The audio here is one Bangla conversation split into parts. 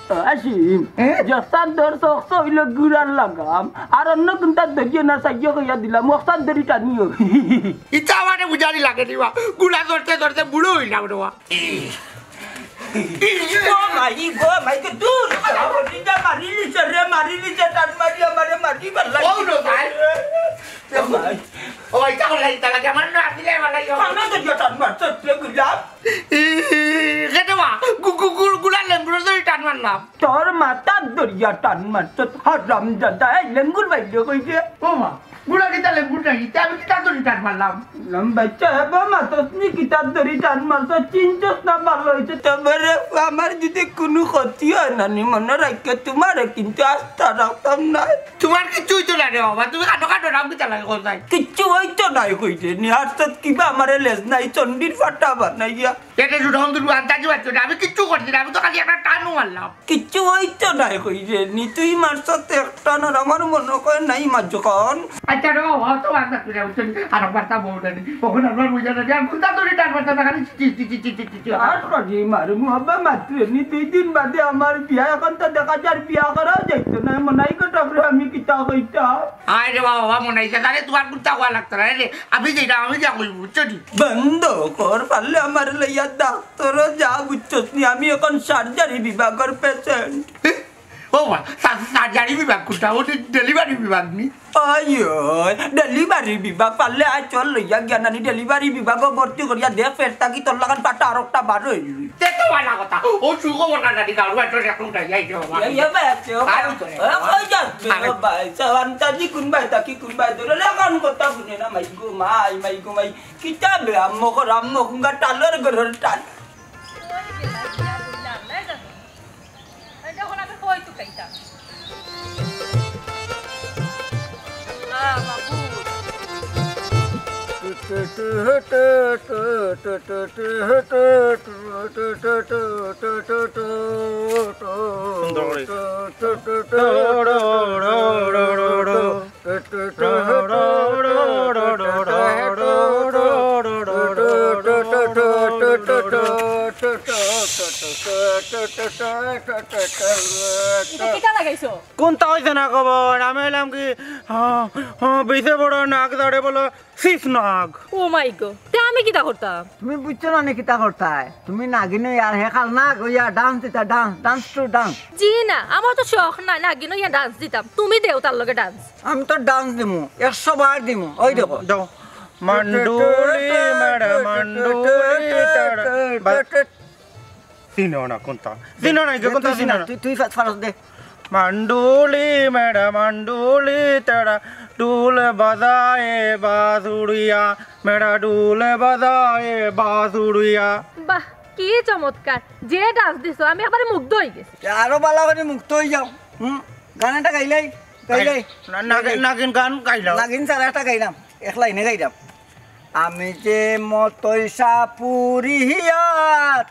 Asim, jasan dorsok soile guran lagam, aron nak entar degi na saja kaya dilam waksan dari taniyo. Ita awak ni bujari lagi ni wah, gula dorte bulu hilang tu wah. Gua mai kedur. Dia mari ni tan mari balai. Oh no kai. Oh ita kalau ita lagi mana nak pilih mana yo. Mana tu dia tan mari dia gelap. Kata wah, gula lembur tu tan mana. Tor mata dia tan mari haram jada lengur bai dia koi dia. Oh mah, gula kita lembur lagi, tapi kita tu tan mana. Baca apa matos ni kita dari tan mari cincos na balo itu tabare amar jadi kunu khotian ni mana rakyat tu mari kintas tarak tamna. Cuma kecu itu lah dia, waktu kado orang kita lagi konsai. Kecu itu naik koi dia ni asat kiba amare les naik condir fata ba naik ya. Ya dia sudah orang tu antar juga tu, tapi kecu kau tidak, tapi tu kali ada tanu malam. Kecu itu naik koi dia ni tu imasat ekta na ramar mono koi naik majukan. Acha doh, waktu antar tu dia ucun anak bata bau dan pokoknya orang punya dia, kita tu di tan bata kali cici. Asal je maru muhabba matre ni tu din bade amar biaya kan tak ada kajar biaya kara jaitu naik menaik ke kami kita kita. Ay रे बाबा mo naik tadi tuan kita gua lak terane abis jadi kami jangan ucun. Bando kor palle amar lihat dokter ja bucos ni kami akan surgery বিভাগের patient. Oh wah, sajari bibak kita udah delivery bibak ni. Ayo, delivery bibag palle acol ya gana ni delivery bibag borti koriya de ferta ki tollakan pata arokta baro. Teto wala kota. Oh suko warna tadi kalau itu dia pun kayak itu. Ya betul. Oh ya, baik. Sawan tadi kun baik taki kun baik. Dole kan kota punya nama igu mai. Kita berammo ko rammo kunga talar geror tan. Foi tu kaita. কোনটা হইছে না খবর আমি এলাম কি বেশি বড় নাক দাঁড়ে বলো শিফ নাক ও মাই গো তে আমি কিটা করতাম তুমি বুঝছো না কিটা করতাই তুমি নাগিনো ইয়ার হেখাল না গইয়া ডান্স দিতা ডান্স টু ডান্স জি না আমার তো শখ না নাগিনো ইয়া ডান্স দিতাম তুমি দেও তার লগে ডান্স আমি তো ডান্স দিমু 100 বার দিমু ওই দেখো দাও मंडोली मैडम मंडोली सीनो ना कोणता सीनो ना के कोणता सीनो তুই ফারস দে मंडोली मैडम मंडोली तेरा डूल बजाए बांसुरिया मेरा डूल बजाए बांसुरिया বাহ কি চমৎকার যে ডান্স দিছো আমি একবারে মুগ্ধ হই গেছি আরো ভালো করে মুক্ত হই যাও গানটা গাইলাই নাগিন গান গাইলাম নাগিন ছাড়া একটা গাইলাম এক লাইনে গাইলাম আমি যে মতই সাপুরিয়া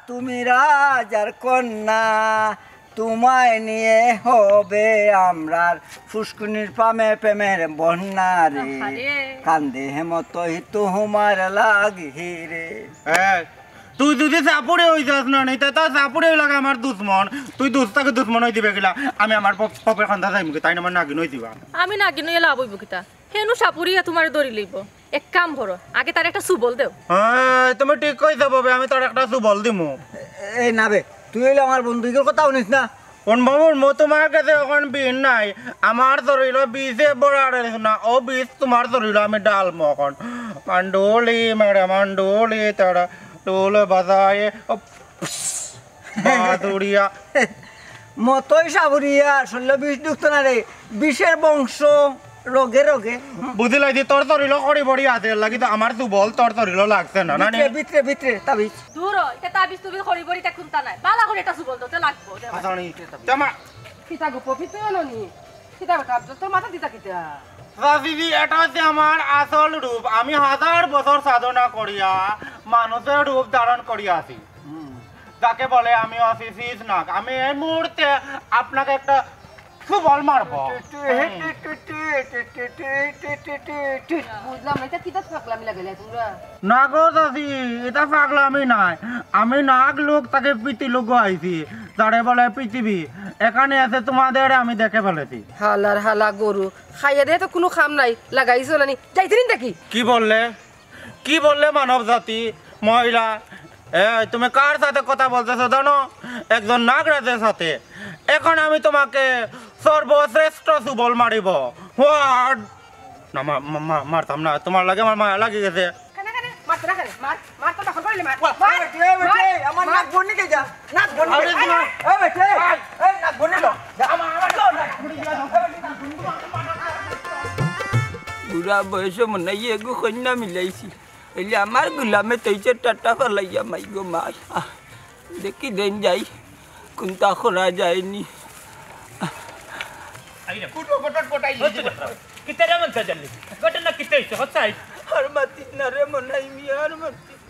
তুমি রাজার কন্যা তোমায় নিয়ে হবে আমরার ফুসকুনির পামে প্রেমের বন্যা রে কান্দে হেমতই তোমার লাগি রে তুই যদি সাপুরে হই যাস না নাই তা সাপুরে লাগে আমার দুশ্মন তুই দুস্তাকে দুশ্মন হই দিবে গেলা আমি আমার পপের খান্দা যাইমু তাই আমার নাগিন হই দিবা আমি নাগিনো এলা হইব কিতা হেনু সাপুরিয়া তোমার দড়ি লইব এক কাম করো আগে তার একটা সুবল দেও তুমি ঠিক কইছো ববে আমি তোর একটা সুবল দিমু এই নাবে তুই হইলে আমার বন্ধুদের কথা শুনিস না কোন বাবুর মো তোমার কাছে এখন বিন নাই আমার শরীর বিষে বড় না ও বিষ তোমার শরীর আমি ডালমো এখন मंडोली मैडम मंडोली तेरा डोल बजाए बांसुरिया মতই সাবুরিয়া 16-20 দুঃখ না রে বিষের বংশ রোগে রোগে বুঝলাই দি তোর শরীর খড়ি বড়ি আছে লাগি তো আমার সুবল তোর শরীর লাগছে না না ভিতরে তাবিজ দূর এটা তাবিজ তুমি খড়ি বড়ি তা খুনতা নাই বালা করে এটা সুবল দতে লাগবো আসানি জামা কিতা গো পপিতো ননি কিতা কথা তোর মাথা দিতা কিতা রাজিদি এটা হচ্ছে আমার আসল রূপ আমি 1000 বছর সাধনা করিয়া মানুষের রূপ ধারণ করিয়াছি যাকে বলে আমি অসিসিস নাক আমি এই মুহূর্তে আপনাকে একটা সুবল মারবো বুঝলাম না এটা কিতা থাকলাম লাগাইলে তোমরা না গো দাদি এটা পাগলামি নাই আমি নাগ লোক তাকে প্রীতি লোক আইছি তারে বলে পৃথিবী এখানে আছে তোমাদের আমি দেখে ফেলেছি হালার হালা গরু খাইয়া দিয়ে তো কোনো খাম নাই লাগাইছো না যাইতে নিন দেখি কি বললে মানব জাতি মহিলা তুমি কার সাথে কথা বলতেছো জানো একজন নাগরাজের সাথে এখন আমি তোমাকে সর্বশ্রেষ্ঠ সুবল মারিব হোয়াট না মারতাম না তোমার লাগে আমার মায়া লাগি গেছে আমার নাক বন্নি কে যা নাক বন্নি এই বেটে এই নাক বন্নি লো বুড়া বয়সে মনে হয় এগো কন্যা মিলাইছি এলে আমার গুলামে তৈছে টাটা ফেলাইয়া মাই গো মা দেখি দেন যাই কোনটা করা যায়নি আর মাতিস না রে মনে হয় আর মাতিস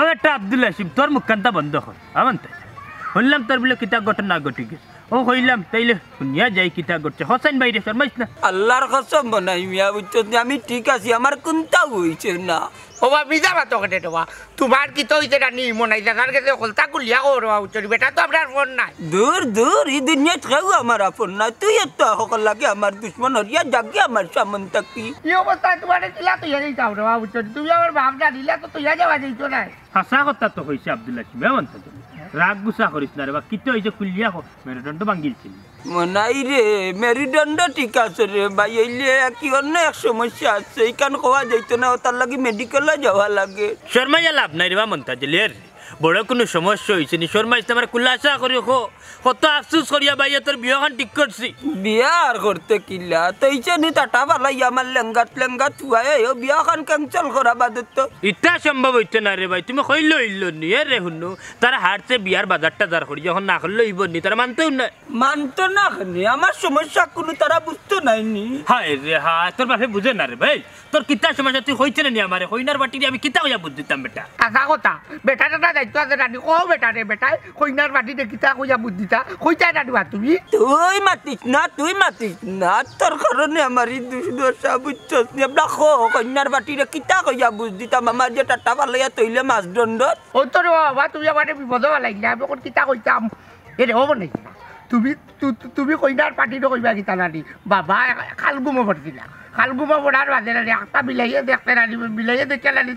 একটা আব্দুল হাসিম তোর মুখখানটা বন্ধ হয় আমার তাই শুনলাম তোর বলে কিতা ঘটনা ঘটি গেছে ও হইলাম তাইলে শুনিয়া যাই কিতা ঘটছে হোসেন বাইরে শর্মাইস না আল্লাহর কসম বনাই মিয়া বুঝছো আমি ঠিক আছি আমার কোনটা হইছে না ওবা বিজা বাতো কেটে দেওয়া তোমার কি তো হইছে রানি মনাই জানার কাছে কলতা কুলিয়া করবা উচ্চরি বেটা তো আপনার ফোন নাই দূর এই দুনিয়া কেউ আমার আপন না তুই এত সকল লাগে আমার দুশ্মন হরিয়া জাগে আমার সামন থাকি এই অবস্থায় তোমার দিলা তুই যাই যাও রে উচ্চরি তুমি আমার ভাবনা দিলা তো তুই যাওয়া যাইতো না হাসা কথা তো হয়েছে আব্দুল হাসিম এমন তো রাগ গুসা করিস না রে বা কিতো হয়েছে কুলিয়া মেরুদণ্ড ভাঙ্গিলছিল মনাই রে মেরুদণ্ড ঠিক আছে রে ভাই এইলে কি অন্য এক সমস্যা আছে এইখান কোয়া যাইতো না তার লাগে মেডিকেলে যাওয়া লাগে শর্মাইয়া লাভ নাই রে বা মন্তা জেলের বড় কোনো সমস্যা হয়েছে নি শর্মা ইসলামের খুলাসা করি কত আফসুস করিয়া ভাইয়া তোর বিয়াখান ঠিক করছি বিয়া আর করতে কিলা তৈছে নি টাটা বালাই আমার লেঙ্গাত থুয়াই ও বিয়াখান ক্যান্সেল করা বাদত ইটা সম্ভব হইতে না রে ভাই তুমি কইল হইল নি রে শুনু তারা হারছে বিয়ার বাজারটা যার করি যখন না করলে হইব নি তারা মানতেও না মানতো না খানি আমার সমস্যা কোনো তারা বুঝতো নাইনি হায় রে হায় তোর বাপে বুঝে না রে ভাই তোর কিতা সমস্যা তুই হইছে না নি আমারে হইনার বাটি আমি কিতা হইয়া বুঝ দিতাম বেটা আসা কথা বেটাটা দায়িত্ব আছে রানি ও বেটা রে বেটাই কইনার বাটিতে কিতা কইয়া বুদ্ধিতা কইতা না দিবা তুমি তুই মাতিস না তোর কারণে আমার এই দুর্দশা বুঝছস নি আমরা কন্যার বাটিরে কিতা কইয়া বুঝ দিতাম আমার যে টাটা পালাইয়া তৈলে মাছ দণ্ডত ও তো রে বাবা তুমি আমার বিপদ লাগলা আমি কোন কিতা কইতাম এরে হব নাই তুমি কইনার পাটিতে কইবা কিতা নানি বাবা খালগুমো পড়ছিলা খালগুমো পড়ার বাদে নানি একটা বিলাইয়ে দেখতে নানি বিলাইয়ে দেখে নানি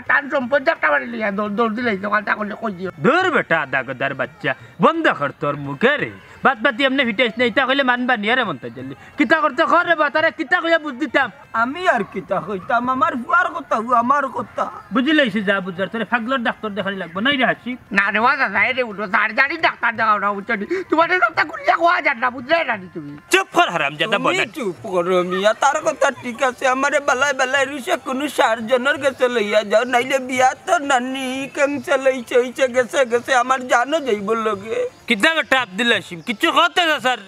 তার সম্পদ একটা বাড়ি লিয়া দৌড় দিলাই দোকানটা করলে কই দিও দূর বেটা আদা গদার বাচ্চা বন্ধ কর তোর মুখে রে বাদ বাতি এমনি ফিটাইস না ইটা কইলে মানবা নিয়ে রে মনটা জলদি কিতা করতে কর রে বাতারে কিতা কইয়া বুঝ দিতাম আমি আর কিতা কইতাম আমার বুয়ার কথা আমার কথা বুঝিলাইছি যা বুঝার তোরে ফাগলর ডাক্তার দেখানি লাগবো নাই রে হাসি না রে ওয়া দাদা রে উঠো সার্জারি ডাক্তার দেখাও না বুঝছো তোমার ডাক্তার কুলিয়া কোয়া যান না বুঝলে রানি তুমি চুপ কর হারাম জাদা বনা চুপ করো মিয়া তার কথা ঠিক আছে আমারে বেলায় রুষে কোনো সার্জনের কাছে লইয়া যাও নাইলে বিয়া তো নানি ক্যান্সেল হইছে গেছে আমার জানো যাইব লগে কিতা বেটা আব্দুল হাসিম কিচ্ছু হতে না স্যার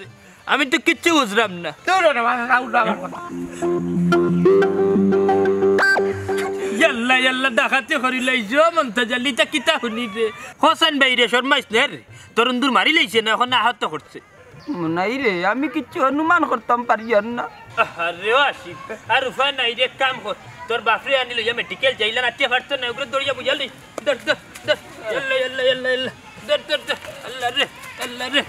আমি তো কিচ্ছু বুঝলাম না তোর রে বাবা উঠো আমার কথা ইয়াল্লা ডাকাতে করি লাইছো মনটা জালিটা কিতা শুনি রে হোসেন বাইরে শর্মাইস নে রে তরুন্দুর মারি লাইছে না এখন আহত করছে নাই রে আমি কিচ্ছু অনুমান করতাম পারি আর না আরে আসিফ আর উপায় নাই রে কাম কর তোর বাপরে আনি লইয়া মেডিকেল যাইলা না তে পারতো না ওগুলো দৌড়িয়া বুঝালি দর ইয়াল্লা দর আল্লাহ রে